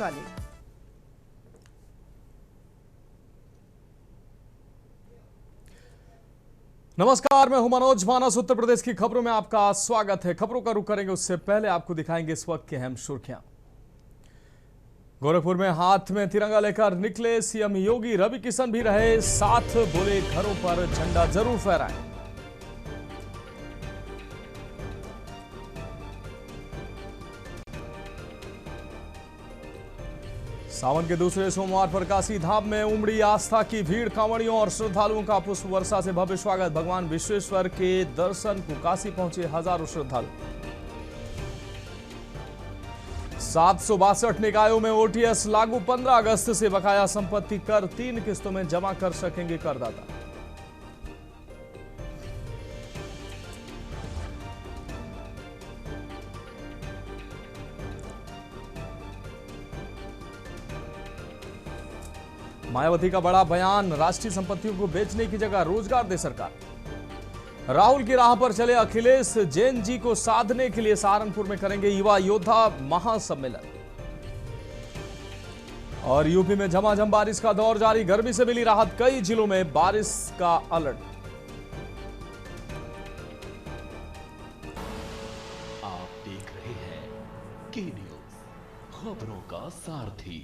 वाली। नमस्कार, मैं हूं मनोज मानस। उत्तर प्रदेश की खबरों में आपका स्वागत है। खबरों का रुख करेंगे उससे पहले आपको दिखाएंगे इस वक्त की अहम सुर्खियां। गोरखपुर में हाथ में तिरंगा लेकर निकले सीएम योगी। रवि किशन भी रहे साथ, बोले घरों पर झंडा जरूर फहराएं। सावन के दूसरे सोमवार पर काशी धाम में उमड़ी आस्था की भीड़। कांवड़ियों और श्रद्धालुओं का पुष्प वर्षा से भव्य स्वागत। भगवान विश्वेश्वर के दर्शन को काशी पहुंचे हजारों श्रद्धालु। 762 निकायों में ओटीएस लागू। 15 अगस्त से बकाया संपत्ति कर 3 किस्तों में जमा कर सकेंगे करदाता। मायावती का बड़ा बयान। राष्ट्रीय संपत्तियों को बेचने की जगह रोजगार दे सरकार। राहुल की राह पर चले अखिलेश। जैन जी को साधने के लिए सहारनपुर में करेंगे युवा योद्धा महासम्मेलन। और यूपी में झमाझम बारिश का दौर जारी। गर्मी से मिली राहत। कई जिलों में बारिश का अलर्ट। आप देख रहे हैं के न्यूज, खबरों का सारथी।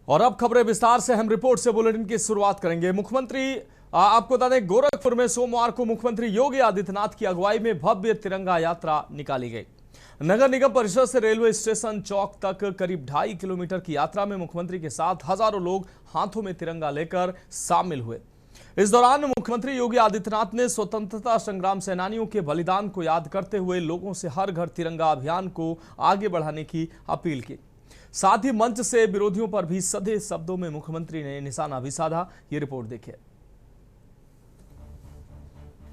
और अब खबरें विस्तार से। हम रिपोर्ट से बुलेटिन की शुरुआत करेंगे। मुख्यमंत्री आपको बता दें, गोरखपुर में सोमवार को मुख्यमंत्री योगी आदित्यनाथ की अगुवाई में भव्य तिरंगा यात्रा निकाली गई। नगर निगम परिषद से रेलवे स्टेशन चौक तक करीब 2.5 किलोमीटर की यात्रा में मुख्यमंत्री के साथ हजारों लोग हाथों में तिरंगा लेकर शामिल हुए। इस दौरान मुख्यमंत्री योगी आदित्यनाथ ने स्वतंत्रता संग्राम सेनानियों के बलिदान को याद करते हुए लोगों से हर घर तिरंगा अभियान को आगे बढ़ाने की अपील की। साथ ही मंच से विरोधियों पर भी सधे शब्दों में मुख्यमंत्री ने निशाना भी साधा। ये रिपोर्ट देखिए।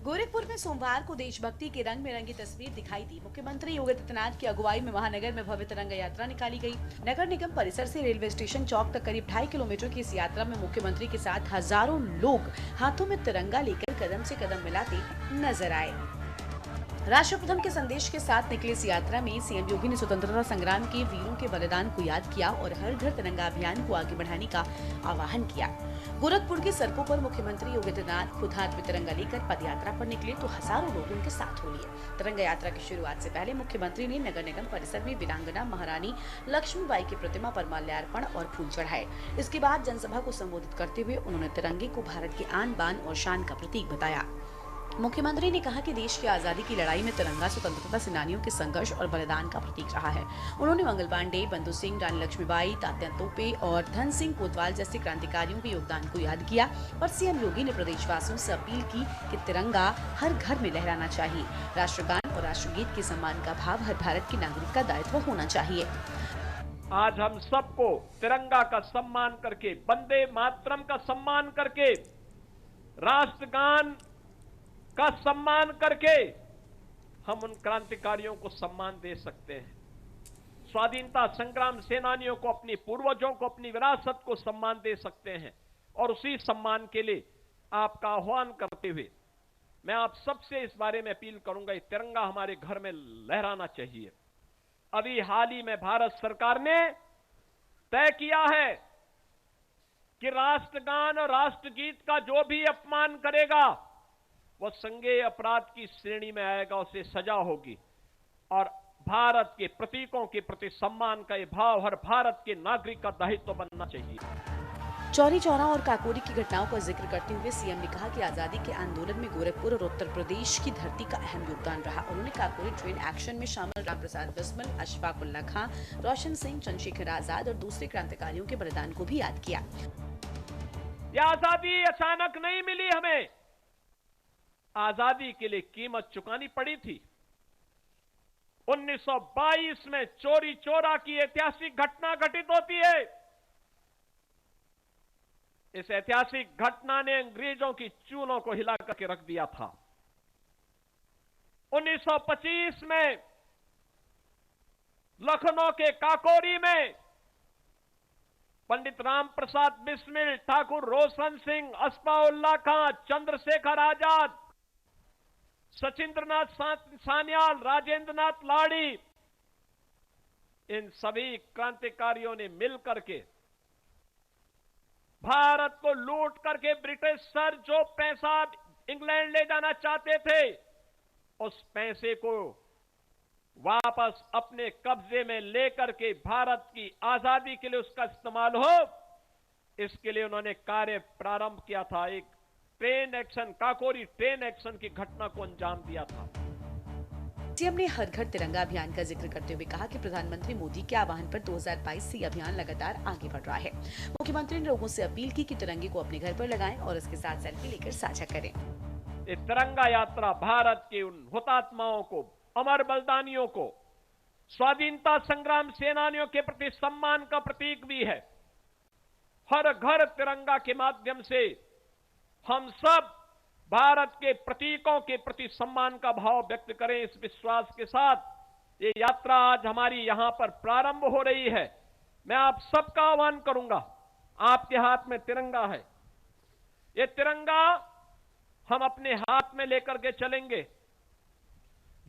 गोरखपुर में सोमवार को देशभक्ति के रंग में रंगी तस्वीर दिखाई दी। मुख्यमंत्री योगी आदित्यनाथ की अगुवाई में महानगर में भव्य तिरंगा यात्रा निकाली गई। नगर निगम परिसर से रेलवे स्टेशन चौक तक करीब 2.5 किलोमीटर की इस यात्रा में मुख्यमंत्री के साथ हजारों लोग हाथों में तिरंगा लेकर कदम से कदम मिलाते नजर आए। राष्ट्रप्रथम के संदेश के साथ निकले इस यात्रा में सीएम योगी ने स्वतंत्रता संग्राम के वीरों के बलिदान को याद किया और हर घर तिरंगा अभियान को आगे बढ़ाने का आह्वान किया। गोरखपुर की सड़कों पर मुख्यमंत्री योगी आदित्यनाथ खुद हाथ में तिरंगा लेकर पदयात्रा पर निकले तो हजारों लोग उनके साथ हो लिए। तिरंगा यात्रा की शुरुआत से पहले मुख्यमंत्री ने नगर निगम परिसर में वीरांगना महारानी लक्ष्मीबाई की प्रतिमा पर माल्यार्पण और फूल चढ़ाए। इसके बाद जनसभा को संबोधित करते हुए उन्होंने तिरंगे को भारत की आन बान और शान का प्रतीक बताया। मुख्यमंत्री ने कहा कि देश की आजादी की लड़ाई में तिरंगा स्वतंत्रता सेनानियों के संघर्ष और बलिदान का प्रतीक रहा है। उन्होंने मंगल पांडे, बंधु सिंह, रानी लक्ष्मीबाई, तात्या तोपे और धन सिंह कोतवाल जैसे क्रांतिकारियों के योगदान को याद किया और सीएम योगी ने प्रदेशवासियों से अपील की कि तिरंगा हर घर में लहराना चाहिए। राष्ट्रगान और राष्ट्रगीत के सम्मान का भाव हर भारत के नागरिक का दायित्व होना चाहिए। आज हम सबको तिरंगा का सम्मान करके, वंदे मातरम का सम्मान करके, राष्ट्रगान का सम्मान करके हम उन क्रांतिकारियों को सम्मान दे सकते हैं। स्वाधीनता संग्राम सेनानियों को, अपनी पूर्वजों को, अपनी विरासत को सम्मान दे सकते हैं। और उसी सम्मान के लिए आपका आह्वान करते हुए मैं आप सबसे इस बारे में अपील करूंगा, तिरंगा हमारे घर में लहराना चाहिए। अभी हाल ही में भारत सरकार ने तय किया है कि राष्ट्रगान और राष्ट्रगीत का जो भी अपमान करेगा वो संज्ञेय अपराध की श्रेणी में आएगा, उसे सजा होगी। और भारत के प्रतीकों के प्रति सम्मान का ये भाव हर भारत के नागरिक का दायित्व बनना चाहिए। चौरी चौरा और काकोरी की घटनाओं का जिक्र करते हुए सीएम ने कहा कि आजादी के आंदोलन में गोरखपुर और उत्तर प्रदेश की धरती का अहम योगदान रहा। उन्होंने काकोरी ट्रेन एक्शन में शामिल रामप्रसाद बिस्मिल, अशफाक उल्ला खां, रोशन सिंह, चंद्रशेखर आजाद और दूसरे क्रांतिकारियों के बलिदान को भी याद किया। यह आजादी अचानक नहीं मिली, हमें आजादी के लिए कीमत चुकानी पड़ी थी। 1922 में चौरी चौरा की ऐतिहासिक घटना घटित होती है। इस ऐतिहासिक घटना ने अंग्रेजों की चूलों को हिला करके रख दिया था। 1925 में लखनऊ के काकोरी में पंडित राम प्रसाद बिस्मिल, ठाकुर रोशन सिंह, अशफाउल्लाह खां, चंद्रशेखर आजाद, सचिंद्रनाथ सान्याल, राजेंद्रनाथ लाड़ी, इन सभी क्रांतिकारियों ने मिलकर के भारत को लूट करके ब्रिटिश सर जो पैसा इंग्लैंड ले जाना चाहते थे, उस पैसे को वापस अपने कब्जे में लेकर के भारत की आजादी के लिए उसका इस्तेमाल हो, इसके लिए उन्होंने कार्य प्रारंभ किया था। एक train action, Kakori train action की घटना को अंजाम दिया था। सीएम ने हर घर तिरंगा अभियान का जिक्र करते हुए कहा कि प्रधानमंत्री मोदी के आह्वान पर 2022 से अभियान लगातार आगे बढ़ रहा है। मुख्यमंत्री ने लोगों से अपील की कि तिरंगे को अपने घर पर लगाएं और इसके साथ सेल्फी लेकर साझा करें। ये तिरंगा यात्रा भारत के उन हुतात्माओं को, अमर बलिदानियों को, स्वाधीनता संग्राम सेनानियों के प्रति सम्मान का प्रतीक भी है। हर घर तिरंगा के माध्यम से हम सब भारत के प्रतीकों के प्रति सम्मान का भाव व्यक्त करें। इस विश्वास के साथ ये यात्रा आज हमारी यहां पर प्रारंभ हो रही है। मैं आप सबका आह्वान करूंगा, आपके हाथ में तिरंगा है, ये तिरंगा हम अपने हाथ में लेकर के चलेंगे।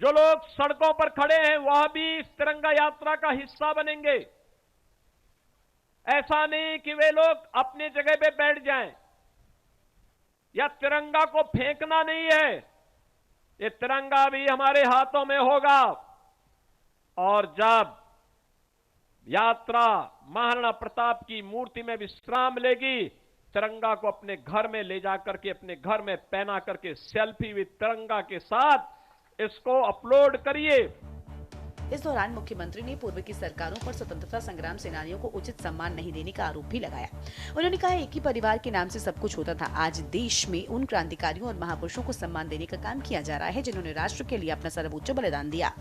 जो लोग सड़कों पर खड़े हैं वह भी इस तिरंगा यात्रा का हिस्सा बनेंगे। ऐसा नहीं कि वे लोग अपनी जगह पे बैठ जाएं, या तिरंगा को फेंकना नहीं है, ये तिरंगा भी हमारे हाथों में होगा। और जब यात्रा महाराणा प्रताप की मूर्ति में विश्राम लेगी, तिरंगा को अपने घर में ले जाकर के अपने घर में पहना करके सेल्फी विद तिरंगा के साथ इसको अपलोड करिए। इस दौरान मुख्यमंत्री ने पूर्व की सरकारों पर स्वतंत्रता संग्राम सेनानियों को उचित सम्मान नहीं देने का आरोप भी लगाया। उन्होंने कहा, एक ही परिवार के नाम से सब कुछ होता था। आज देश में उन क्रांतिकारियों और महापुरुषों को सम्मान देने का काम किया जा रहा है जिन्होंने राष्ट्र के लिए अपना सर्वोच्च बलिदान दिया।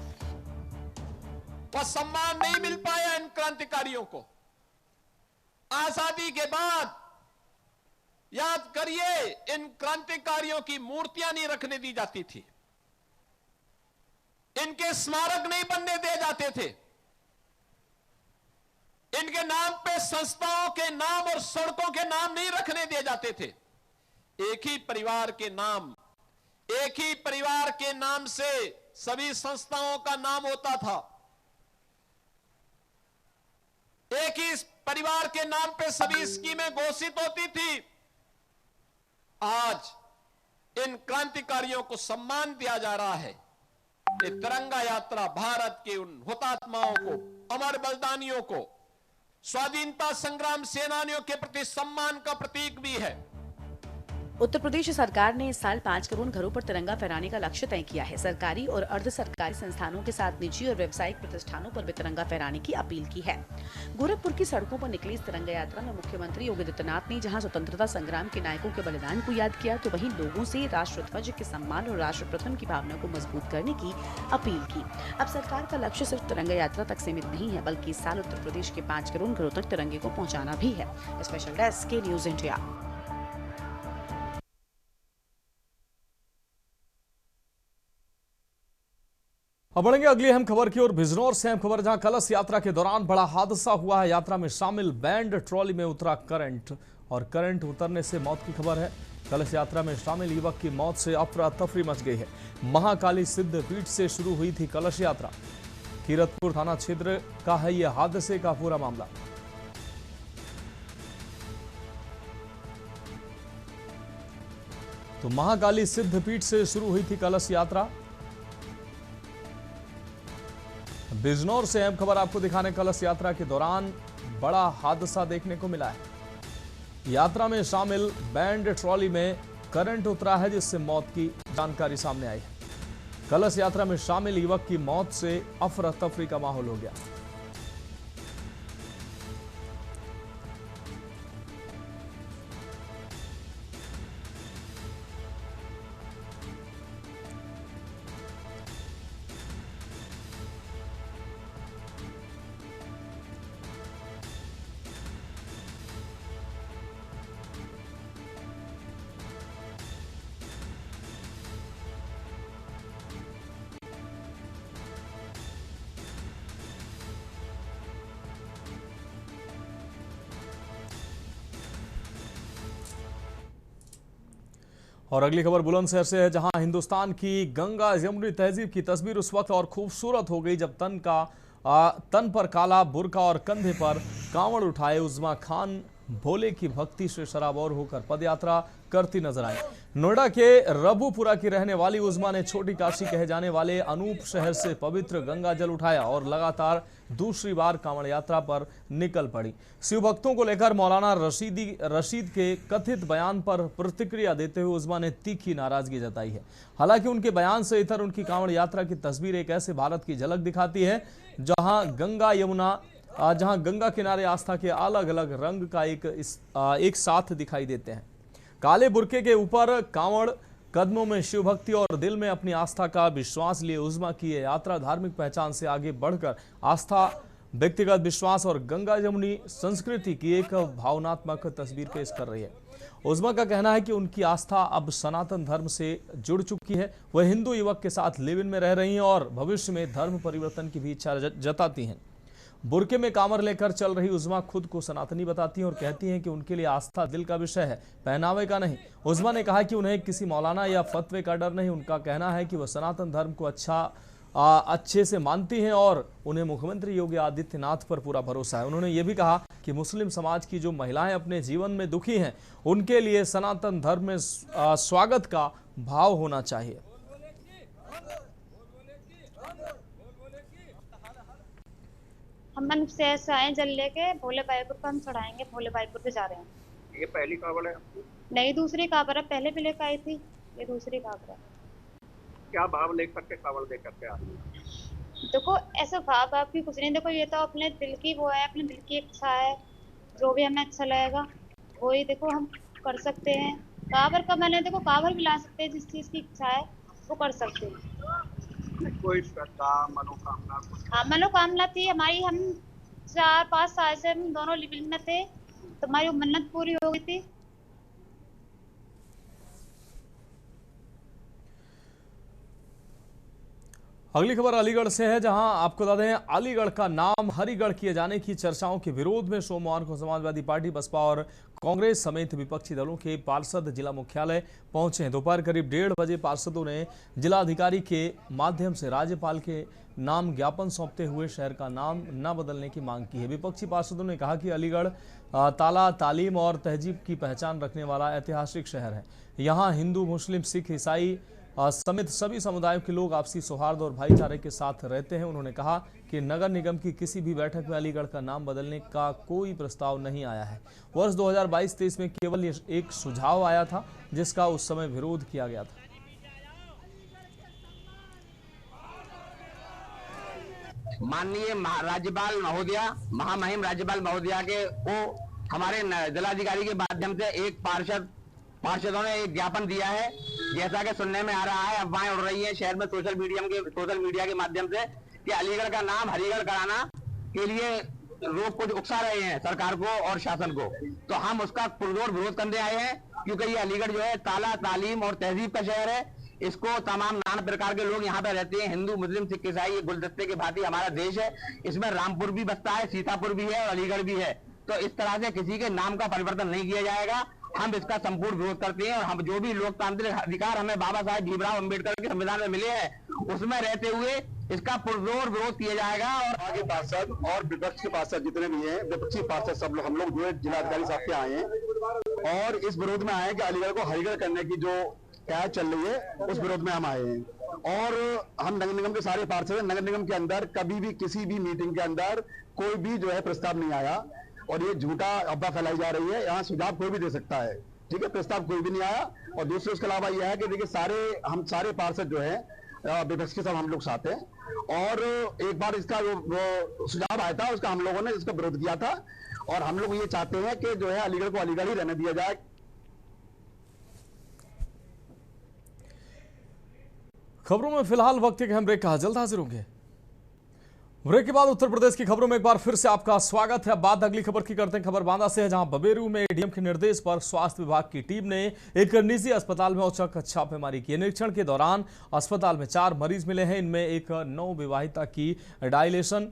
वह सम्मान नहीं मिल पाया इन क्रांतिकारियों को। आजादी के बाद याद करिए, इन क्रांतिकारियों की मूर्तियां नहीं रखने दी जाती थी, इनके स्मारक नहीं बनने दिए जाते थे, इनके नाम पे संस्थाओं के नाम और सड़कों के नाम नहीं रखने दिए जाते थे। एक ही परिवार के नाम, एक ही परिवार के नाम से सभी संस्थाओं का नाम होता था, एक ही परिवार के नाम पे सभी स्कीमें घोषित होती थी। आज इन क्रांतिकारियों को सम्मान दिया जा रहा है। ये तिरंगा यात्रा भारत के उन हुतात्माओं को, अमर बलिदानियों को, स्वाधीनता संग्राम सेनानियों के प्रति सम्मान का प्रतीक भी है। उत्तर प्रदेश सरकार ने इस साल 5 करोड़ घरों पर तिरंगा फहराने का लक्ष्य तय किया है। सरकारी और अर्ध सरकारी संस्थानों के साथ निजी और व्यावसायिक प्रतिष्ठानों पर भी तिरंगा फहराने की अपील की है। गोरखपुर की सड़कों पर निकली इस तिरंगा यात्रा में मुख्यमंत्री योगी आदित्यनाथ ने जहां स्वतंत्रता संग्राम के नायकों के बलिदान को याद किया, तो वहीं लोगों से राष्ट्रध्वज के सम्मान और राष्ट्र प्रथम की भावना को मजबूत करने की अपील की। अब सरकार का लक्ष्य सिर्फ तिरंगा यात्रा तक सीमित नहीं है, बल्कि इस साल उत्तर प्रदेश के 5 करोड़ घरों तक तिरंगे को पहुँचाना भी है। स्पेशल डेस्क के न्यूज इंडिया। अब बढ़ेंगे अगली अहम खबर की ओर। बिजनौर से अहम खबर, जहां कलश यात्रा के दौरान बड़ा हादसा हुआ है। यात्रा में शामिल बैंड ट्रॉली में उतरा करंट और करंट उतरने से मौत की खबर है। कलश यात्रा में शामिल युवक की मौत से अफरा तफरी मच गई है। महाकाली सिद्ध पीठ से शुरू हुई थी कलश यात्रा। कीरतपुर थाना क्षेत्र का है यह हादसे का पूरा मामला। तो महाकाली सिद्ध पीठ से शुरू हुई थी कलश यात्रा। बिजनौर से अहम खबर आपको दिखाने, कलश यात्रा के दौरान बड़ा हादसा देखने को मिला है। यात्रा में शामिल बैंड ट्रॉली में करंट उतरा है, जिससे मौत की जानकारी सामने आई है। कलश यात्रा में शामिल युवक की मौत से अफरा तफरी का माहौल हो गया। और अगली खबर बुलंदशहर से है, जहां हिंदुस्तान की गंगा जमुनी तहजीब की तस्वीर उस वक्त और खूबसूरत हो गई जब तन का तन पर काला बुर्का और कंधे पर कांवड़ उठाए उज़्मा खान भोले की भक्ति से शराबौर होकर पदयात्रा करती नजर आई। नोएडा के रबुपुरा की रहने वाली उज़्मा ने छोटी काशी कहे जाने वाले अनूप शहर से पवित्र गंगा जल उठाया और लगातार दूसरी बार कांवड़ यात्रा पर निकल पड़ी। शिव भक्तों को लेकर मौलाना रशीद के कथित बयान पर प्रतिक्रिया देते हुए उज़्मा ने तीखी नाराजगी जताई है। हालांकि उनके बयान से इतर उनकी कांवड़ यात्रा की तस्वीर एक ऐसे भारत की झलक दिखाती है जहां गंगा किनारे आस्था के अलग अलग रंग का एक साथ दिखाई देते हैं। काले बुर्के के ऊपर कांवड़, कदमों में शिव भक्ति और दिल में अपनी आस्था का विश्वास लिए उज़्मा की यह यात्रा धार्मिक पहचान से आगे बढ़कर आस्था, व्यक्तिगत विश्वास और गंगा जमुनी संस्कृति की एक भावनात्मक तस्वीर पेश कर रही है। उज़्मा का कहना है कि उनकी आस्था अब सनातन धर्म से जुड़ चुकी है। वह हिंदू युवक के साथ लिव इन में रह रही हैं और भविष्य में धर्म परिवर्तन की भी इच्छा जताती हैं। बुर्के में कांवर लेकर चल रही उज़्मा खुद को सनातनी बताती हैं और कहती हैं कि उनके लिए आस्था दिल का विषय है, पहनावे का नहीं। उज़्मा ने कहा कि उन्हें किसी मौलाना या फतवे का डर नहीं। उनका कहना है कि वह सनातन धर्म को अच्छे से मानती हैं और उन्हें मुख्यमंत्री योगी आदित्यनाथ पर पूरा भरोसा है। उन्होंने ये भी कहा कि मुस्लिम समाज की जो महिलाएं अपने जीवन में दुखी हैं, उनके लिए सनातन धर्म में स्वागत का भाव होना चाहिए। हम मन से ऐसा आए जल लेके भोले बाईपुर को हम चढ़ाएंगे। भोले बाईपुर पे जा रहे हैं। ये पहली कावड़ है? नहीं, दूसरी कावड़ है। पहले भी लेकर आई थी, ये दूसरी कावड़ है। क्या भाव लेकर के कावड़ लेकर के आ रही है? देखो ऐसा भाव आपकी कुछ नहीं। देखो ये तो अपने दिल की वो है, अपने दिल की इच्छा है। जो भी हमें अच्छा लगेगा वही देखो हम कर सकते हैं। कावड़ का मैंने देखो कावड़ भी ला सकते हैं, जिस चीज की इच्छा है वो कर सकते हैं। कोई श्रद्धा मनोकामना कुछ? हाँ, मनोकामना थी हमारी। हम 4-5 साल से हम दोनों लिविंग में थे, तो हमारी मन्नत पूरी हो गई थी। अगली खबर अलीगढ़ से है, जहां आपको बता दें अलीगढ़ का नाम हरिगढ़ किए जाने की चर्चाओं के विरोध में सोमवार को समाजवादी पार्टी, बसपा और कांग्रेस समेत विपक्षी दलों के पार्षद जिला मुख्यालय पहुंचे हैं। दोपहर करीब 1:30 बजे पार्षदों ने जिलाधिकारी के माध्यम से राज्यपाल के नाम ज्ञापन सौंपते हुए शहर का नाम न बदलने की मांग की है। विपक्षी पार्षदों ने कहा कि अलीगढ़ ताला, तालीम और तहजीब की पहचान रखने वाला ऐतिहासिक शहर है। यहाँ हिंदू, मुस्लिम, सिख, ईसाई समेत सभी समुदायों के लोग आपसी सौहार्द और भाईचारे के साथ रहते हैं। उन्होंने कहा कि नगर निगम की किसी भी बैठक में अलीगढ़ का नाम बदलने का कोई प्रस्ताव नहीं आया है। वर्ष 2022-23 में केवल एक सुझाव आया था, जिसका उस समय विरोध किया गया था। माननीय राज्यपाल महोदया, महामहिम राज्यपाल महोदया के को हमारे जिलाधिकारी के माध्यम से एक पार्षदों ने एक ज्ञापन दिया है। जैसा कि सुनने में आ रहा है, अफवाहें उड़ रही हैं शहर में सोशल मीडिया के माध्यम से कि अलीगढ़ का नाम हरिगढ़ कराना के लिए लोग कुछ उकसा रहे हैं सरकार को और शासन को। तो हम उसका पुरजोर विरोध करने आए हैं, क्योंकि ये अलीगढ़ जो है ताला, तालीम और तहजीब का शहर है। इसको तमाम नाना प्रकार के लोग यहाँ पे रहते हैं, हिंदू, मुस्लिम, सिख, ईसाई, गुलदस्ते के भांति हमारा देश है। इसमें रामपुर भी बसता है, सीतापुर भी है और अलीगढ़ भी है। तो इस तरह से किसी के नाम का परिवर्तन नहीं किया जाएगा। हम इसका संपूर्ण विरोध करते हैं और हम जो भी लोकतांत्रिक अधिकार हमें बाबा साहेब भीमराव अम्बेडकर के संविधान में मिले हैं, उसमें रहते हुए इसका पुरजोर विरोध किया जाएगा। और आगे पार्षद और विपक्ष के पार्षद जितने भी हैं, विपक्षी पार्षद सब लोग, हम लोग जो है जिलाधिकारी साहब के आए हैं और इस विरोध में आए हैं कि अलीगढ़ को हरिगढ़ करने की जो क्या चल रही है, उस विरोध में हम आए हैं। और हम नगर निगम के सारे पार्षद, नगर निगम के अंदर कभी भी किसी भी मीटिंग के अंदर कोई भी जो है प्रस्ताव नहीं आया और ये झूठा अफवाह फैलाई जा रही है। यहाँ सुझाव कोई भी दे सकता है, ठीक है, प्रस्ताव कोई भी नहीं आया। और दूसरे उसके अलावा यह है कि देखिए हम सारे पार्षद जो है विपक्ष के सब हम लोग साथ हैं। और एक बार इसका जो सुझाव आया था, उसका हम लोगों ने इसका विरोध किया था और हम लोग ये चाहते हैं कि जो है अलीगढ़ को अलीगढ़ ही रहने दिया जाए। खबरों में फिलहाल वक्त एक अहम ब्रेक का, जल्द हाजिर होंगे। ब्रेक के बाद उत्तर प्रदेश की खबरों में एक बार फिर से आपका स्वागत है। बात अगली खबर की करते हैं। खबर बांदा से है, जहां बबेरू में एडीएम के निर्देश पर स्वास्थ्य विभाग की टीम ने एक निजी अस्पताल में औचक छापेमारी की। निरीक्षण के दौरान अस्पताल में 4 मरीज मिले हैं। इनमें एक नवविवाहिता की डायलेशन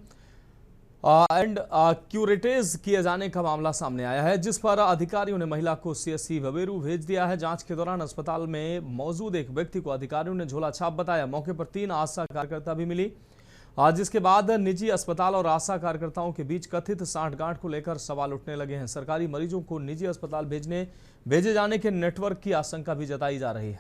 एंड क्यूरेटेज किए जाने का मामला सामने आया है, जिस पर अधिकारियों ने महिला को सीएससी बबेरू भेज दिया है। जांच के दौरान अस्पताल में मौजूद एक व्यक्ति को अधिकारियों ने झोला छाप बताया। मौके पर 3 आशा कार्यकर्ता भी मिली। आज इसके बाद निजी अस्पताल और आशा कार्यकर्ताओं के बीच कथित सांठगांठ को लेकर सवाल उठने लगे हैं। सरकारी मरीजों को निजी अस्पताल भेजे जाने के नेटवर्क की आशंका भी जताई जा रही है।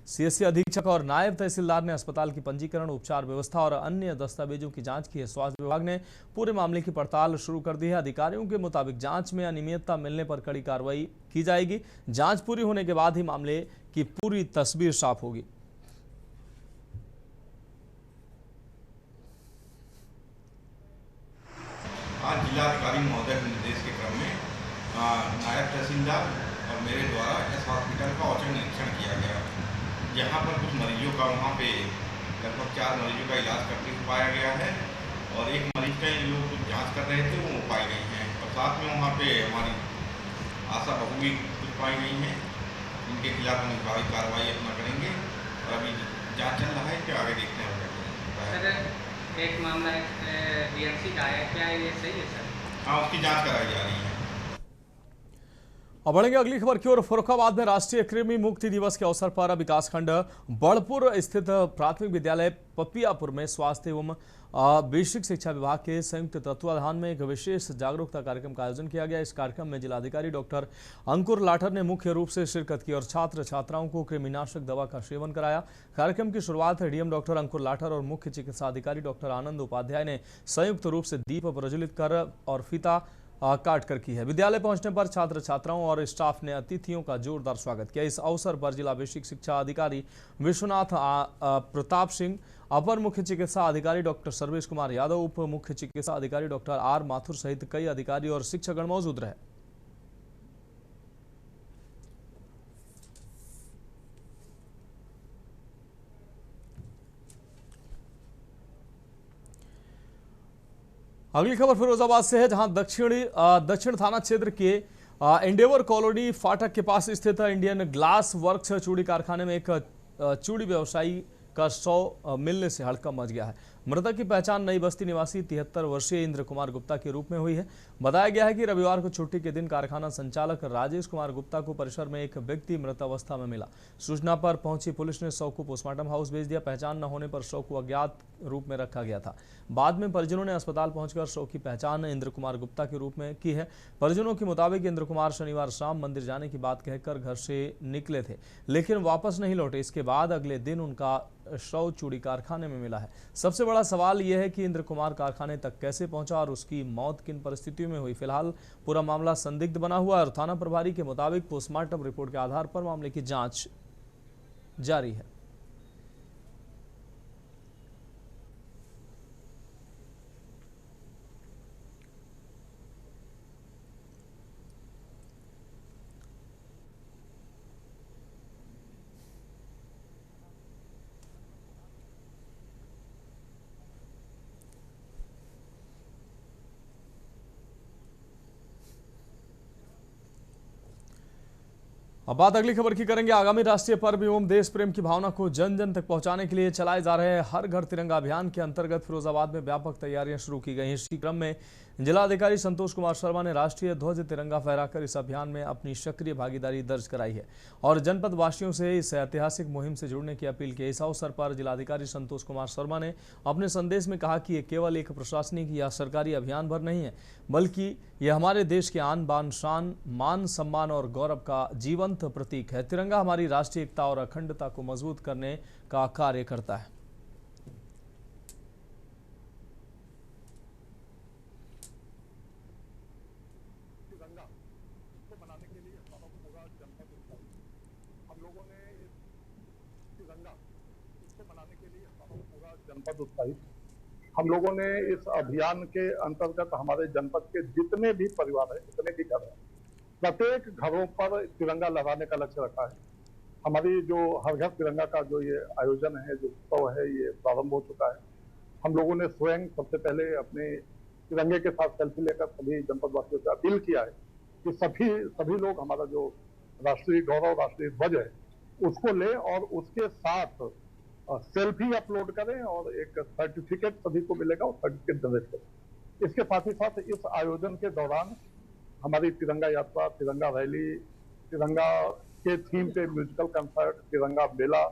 सीएससी अधीक्षक और नायब तहसीलदार ने अस्पताल की पंजीकरण, उपचार व्यवस्था और अन्य दस्तावेजों की जांच की है। स्वास्थ्य विभाग ने पूरे मामले की पड़ताल शुरू कर दी है। अधिकारियों के मुताबिक जांच में अनियमितता मिलने पर कड़ी कार्रवाई की जाएगी। जांच पूरी होने के बाद ही मामले की पूरी तस्वीर साफ होगी। आज जिलाधिकारी महोदय के निर्देश के क्रम में नायब तहसीलदार और मेरे द्वारा इस हॉस्पिटल का औचक निरीक्षण किया गया। यहाँ पर कुछ मरीजों का वहाँ पे लगभग 4 मरीजों का इलाज करते हुए पाया गया है और एक मरीज का ये लोग कुछ जाँच कर रहे थे, वो पाई गई हैं। और साथ में वहाँ पे हमारी आशा बहू भी कुछ पाई गई हैं, इनके खिलाफ हम विभागीय कार्रवाई अपना करेंगे और अभी जाँच चल रहा है कि आगे देखते हैं। सर एक मामला डीएमसी का है, क्या ये सही है सर? हाँ, उसकी जाँच कराई जा रही है। अब बढ़ेंगे अगली खबर की ओर। फर्रुखाबाद में राष्ट्रीय कृमि मुक्ति दिवस के अवसर पर विकासखंड बड़पुर स्थित प्राथमिक विद्यालय पपियापुर में स्वास्थ्य एवं बेसिक शिक्षा विभाग के संयुक्त तत्वाधान में एक विशेष जागरूकता कार्यक्रम का आयोजन किया गया। इस कार्यक्रम में जिलाधिकारी डॉक्टर अंकुर लाठर ने मुख्य रूप से शिरकत की और छात्र छात्राओं को कृमिनाशक दवा का सेवन कराया। कार्यक्रम की शुरुआत डीएम डॉक्टर अंकुर लाठर और मुख्य चिकित्सा अधिकारी डॉक्टर आनंद उपाध्याय ने संयुक्त रूप से दीप प्रज्वलित कर और फीता काट कर की है। विद्यालय पहुंचने पर छात्र छात्राओं और स्टाफ ने अतिथियों का जोरदार स्वागत किया। इस अवसर पर जिला बेसिक शिक्षा अधिकारी विश्वनाथ प्रताप सिंह, अपर मुख्य चिकित्सा अधिकारी डॉक्टर सर्वेश कुमार यादव, उप मुख्य चिकित्सा अधिकारी डॉक्टर आर माथुर सहित कई अधिकारी और शिक्षकगण मौजूद रहे। अगली खबर फिरोजाबाद से है, जहां दक्षिण थाना क्षेत्र के एंडेवर कॉलोनी फाटक के पास स्थित इंडियन ग्लास वर्क्स चूड़ी कारखाने में एक चूड़ी व्यवसायी का शव मिलने से हड़कंप मच गया है। मृतक की पहचान नई बस्ती निवासी 73 वर्षीय इंद्र कुमार गुप्ता के रूप में हुई है। बताया गया है कि रविवार को छुट्टी के दिन कारखाना संचालक राजेश कुमार गुप्ता को परिसर में एक व्यक्ति मृत अवस्था में मिला। सूचना पर पहुंची पुलिस ने शव को पोस्टमार्टम हाउस भेज दिया। पहचान न होने पर शव को अज्ञात रूप में रखा गया था। बाद में परिजनों ने अस्पताल पहुंचकर शव की पहचान इंद्र कुमार गुप्ता के रूप में की है। परिजनों के मुताबिक इंद्र कुमार शनिवार शाम मंदिर जाने की बात कहकर घर से निकले थे, लेकिन वापस नहीं लौटे। इसके बाद अगले दिन उनका शव चूड़ी कारखाने में मिला है। सबसे बड़ा सवाल यह है कि इंद्र कुमार कारखाने तक कैसे पहुंचा और उसकी मौत किन परिस्थितियों में हुई। फिलहाल पूरा मामला संदिग्ध बना हुआ है और थाना प्रभारी के मुताबिक पोस्टमार्टम रिपोर्ट के आधार पर मामले की जांच जारी है। अब बात अगली खबर की करेंगे। आगामी राष्ट्रीय पर्व एवं देश प्रेम की भावना को जन जन तक पहुंचाने के लिए चलाए जा रहे हर घर तिरंगा अभियान के अंतर्गत फिरोजाबाद में व्यापक तैयारियां शुरू की गई हैं। इसी क्रम में जिलाधिकारी संतोष कुमार शर्मा ने राष्ट्रीय ध्वज तिरंगा फहराकर इस अभियान में अपनी सक्रिय भागीदारी दर्ज कराई है और जनपद वासियों से इस ऐतिहासिक मुहिम से जुड़ने की अपील की। इस अवसर पर जिलाधिकारी संतोष कुमार शर्मा ने अपने संदेश में कहा कि ये केवल एक प्रशासनिक या सरकारी अभियान भर नहीं है, बल्कि यह हमारे देश के आन बान शान, मान सम्मान और गौरव का जीवंत प्रतीक है। तिरंगा हमारी राष्ट्रीय एकता और अखंडता को मजबूत करने का कार्य करता है। जनपद उत्साहित। हम लोगों ने इस अभियान के अंतर्गत हमारे जनपद के जितने भी परिवार हैं, जितने भी घर हैं, प्रत्येक घरों पर तिरंगा लहराने का लक्ष्य रखा है। हमारी जो हर घर तिरंगा का जो ये आयोजन है, जो उत्सव है, ये प्रारंभ हो चुका है। हम लोगों ने स्वयं सबसे पहले अपने तिरंगे के साथ सेल्फी लेकर सभी जनपद वासियों से अपील किया है कि सभी लोग हमारा जो राष्ट्रीय गौरव, राष्ट्रीय ध्वज है, उसको ले और उसके साथ सेल्फी अपलोड करें और एक सर्टिफिकेट सभी को मिलेगा और सर्टिफिकेट जनरेट करें। इसके साथ ही साथ इस आयोजन के दौरान हमारी तिरंगा यात्रा, तिरंगा रैली, तिरंगा के थीम पे म्यूजिकल कंसर्ट, तिरंगा मेला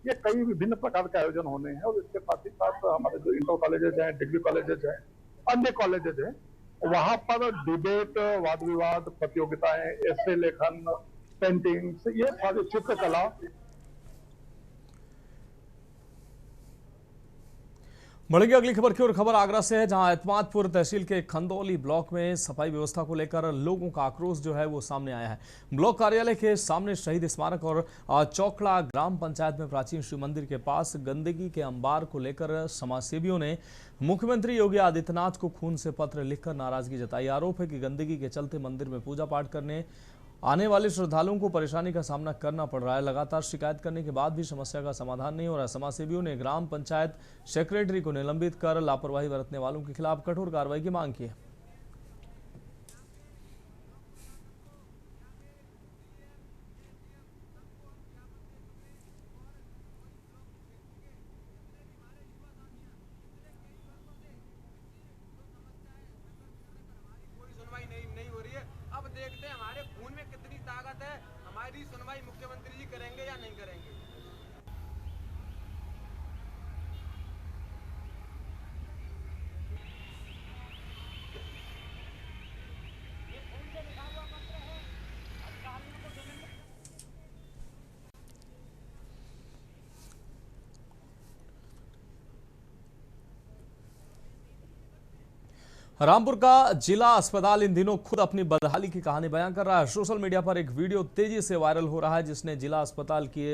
ये कई विभिन्न प्रकार के आयोजन होने हैं और इसके साथ ही साथ हमारे जो इंटर कॉलेजेज हैं, डिग्री कॉलेजेज हैं, अन्य कॉलेजेज हैं, वहां पर डिबेट, वाद विवाद प्रतियोगिताएं, ऐसे लेखन, पेंटिंग्स, ये सारी चित्रकला। बढ़ेंगे अगली खबर की ओर। खबर आगरा से है, जहां एतमादपुर तहसील के खंदौली ब्लॉक में सफाई व्यवस्था को लेकर लोगों का आक्रोश जो है वो सामने आया है। ब्लॉक कार्यालय के सामने शहीद स्मारक और चौकड़ा ग्राम पंचायत में प्राचीन शिव मंदिर के पास गंदगी के अंबार को लेकर समाजसेवियों ने मुख्यमंत्री योगी आदित्यनाथ को खून से पत्र लिखकर नाराजगी जताई। आरोप है कि गंदगी के चलते मंदिर में पूजा पाठ करने आने वाले श्रद्धालुओं को परेशानी का सामना करना पड़ रहा है। लगातार शिकायत करने के बाद भी समस्या का समाधान नहीं हो रहा है। समाजसेवियों ने ग्राम पंचायत सेक्रेटरी को निलंबित कर लापरवाही बरतने वालों के खिलाफ कठोर कार्रवाई की मांग की है। देखते हैं हमारे खून में कितनी ताकत है, हमारी सुनवाई मुख्यमंत्री जी करेंगे या नहीं करेंगे। रामपुर का जिला अस्पताल इन दिनों खुद अपनी बदहाली की कहानी बयां कर रहा है। सोशल मीडिया पर एक वीडियो तेजी से वायरल हो रहा है, जिसने जिला अस्पताल की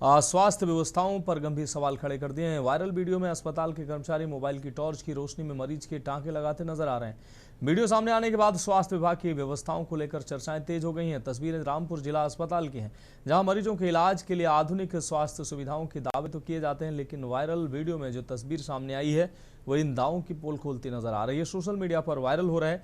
स्वास्थ्य व्यवस्थाओं पर गंभीर सवाल खड़े कर दिए हैं। वायरल वीडियो में अस्पताल के कर्मचारी मोबाइल की टॉर्च की रोशनी में मरीज के टांके लगाते नजर आ रहे हैं। वीडियो सामने आने के बाद स्वास्थ्य विभाग की व्यवस्थाओं को लेकर चर्चाएं तेज हो गई हैं। तस्वीरें रामपुर जिला अस्पताल की हैं, जहां मरीजों के इलाज के लिए आधुनिक स्वास्थ्य सुविधाओं के दावे तो किए जाते हैं, लेकिन वायरल वीडियो में जो तस्वीर सामने आई है वो इन दावों की पोल खोलती नजर आ रही है। सोशल मीडिया पर वायरल हो रहे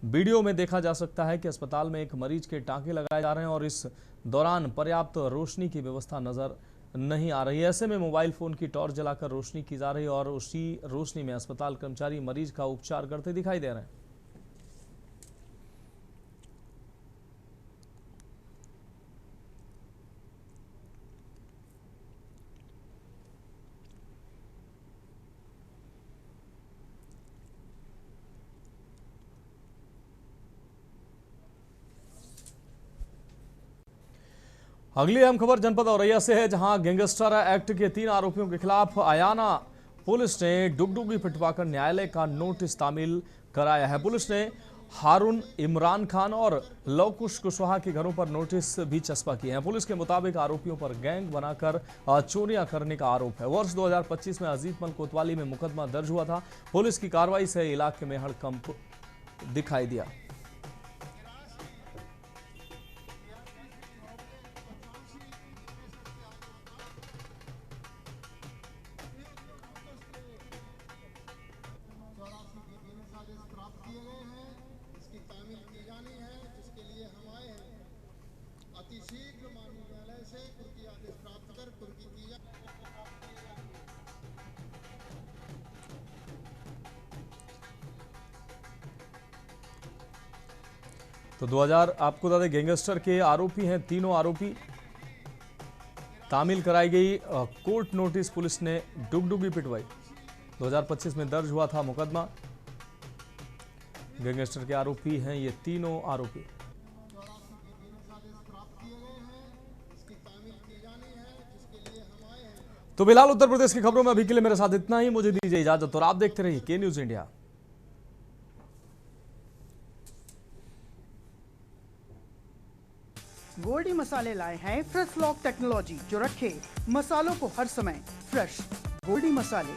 वीडियो में देखा जा सकता है कि अस्पताल में एक मरीज के टांके लगाए जा रहे हैं और इस दौरान पर्याप्त रोशनी की व्यवस्था नजर नहीं आ रही है। ऐसे में मोबाइल फोन की टॉर्च जलाकर रोशनी की जा रही है और उसी रोशनी में अस्पताल कर्मचारी मरीज का उपचार करते दिखाई दे रहे हैं। अगली अहम खबर जनपद औरैया से है, जहां गैंगस्टर एक्ट के 3 आरोपियों के खिलाफ आयाना पुलिस ने डुगडुगी पिटवाकर न्यायालय का नोटिस तामील कराया है। पुलिस ने हारून इमरान खान और लवकुश कुशवाहा के घरों पर नोटिस भी चस्पा किए हैं। पुलिस के मुताबिक आरोपियों पर गैंग बनाकर चोरियां करने का आरोप है। वर्ष 2025 में अजीतमल कोतवाली में मुकदमा दर्ज हुआ था। पुलिस की कार्रवाई से इलाके में हड़कंप दिखाई दिया। तो 2000 आपको बता दें, गैंगस्टर के आरोपी हैं, तीनों आरोपी तामील कराई गई कोर्ट नोटिस पुलिस ने डुगडुगी पिटवाई। 2025 में दर्ज हुआ था मुकदमा। गैंगस्टर के आरोपी हैं ये तीनों आरोपी। तो फिलहाल उत्तर प्रदेश की खबरों में अभी के लिए मेरे साथ इतना ही। मुझे दीजिए इजाजत और आप देखते रहिए के न्यूज इंडिया। गोल्डी मसाले लाए हैं फ्रेश लॉक टेक्नोलॉजी, जो रखे मसालों को हर समय फ्रेश। गोल्डी मसाले